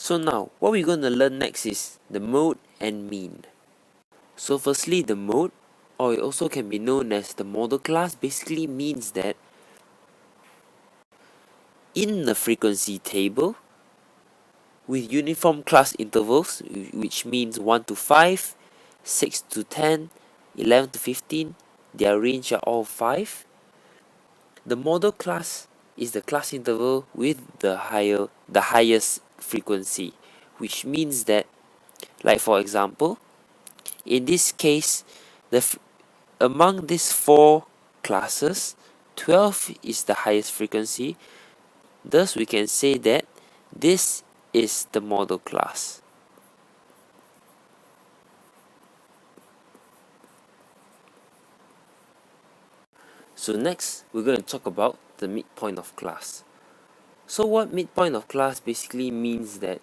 So now, what we're going to learn next is the mode and mean. So firstly, the mode, or it also can be known as the model class, basically means that in the frequency table, with uniform class intervals, which means 1 to 5, 6 to 10, 11 to 15, their range are all 5. The model class is the class interval with the highest frequency, which means that, like for example, in this case, among these 4 classes, 12 is the highest frequency. Thus, we can say that this is the model class. So next, we're going to talk about the midpoint of class. So what midpoint of class basically means that,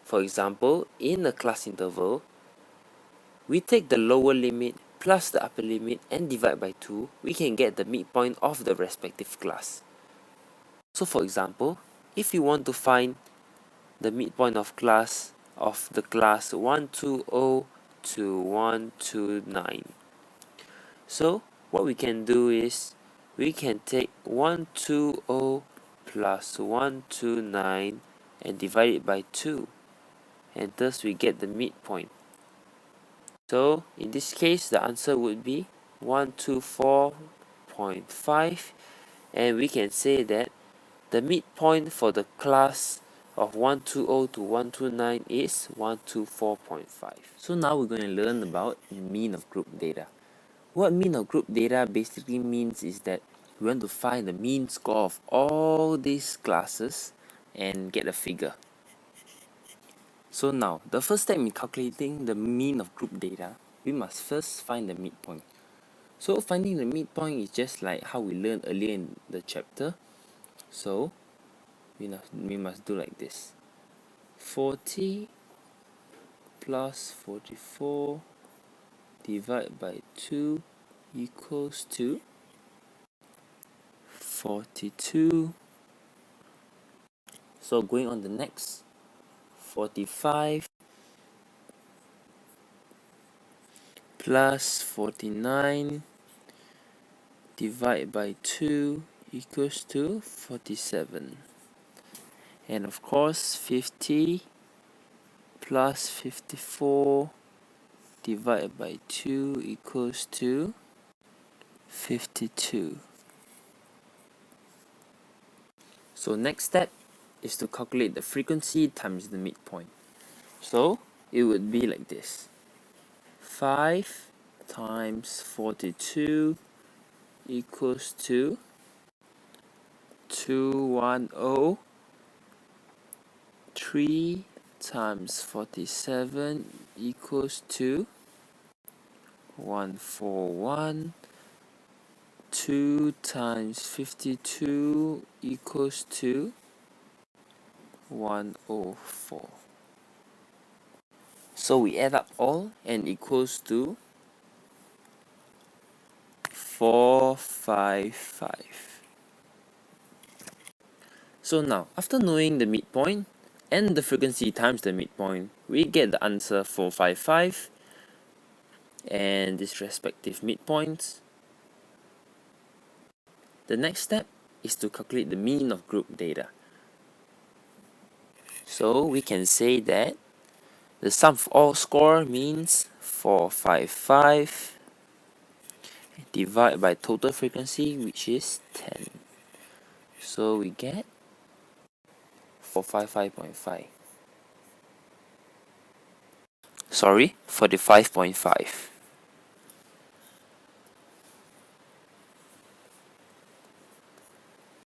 for example, in a class interval, we take the lower limit plus the upper limit and divide by 2, we can get the midpoint of the respective class. So for example, if you want to find the midpoint of the class 120 to 129, so what we can do is we can take 120 plus 129 and divide it by 2, and thus we get the midpoint. So in this case, the answer would be 124.5, and we can say that the midpoint for the class of 120 to 129 is 124.5. So now we're going to learn about mean of group data. What mean of group data basically means is that we want to find the mean score of all these classes and get a figure. So now, the first step in calculating the mean of group data, we must first find the midpoint. So finding the midpoint is just like how we learned earlier in the chapter. So we must do like this. 40 plus 44 divided by 2 equals to 42. So going on the next, 45 plus 49 divided by 2 equals to 47. And of course, 50 plus 54 divided by 2 equals to 52. So next step is to calculate the frequency times the midpoint. So it would be like this. 5 times 42 equals to 210. 3 times 47 equals to 141. 2 times 52 equals to 104. So we add up all and equals to 455. So now, after knowing the midpoint and the frequency times the midpoint, we get the answer 455 and its respective midpoints. The next step is to calculate the mean of group data. So we can say that the sum of all score means 455 divided by total frequency, which is 10. So we get 455.5. Sorry, 45.5.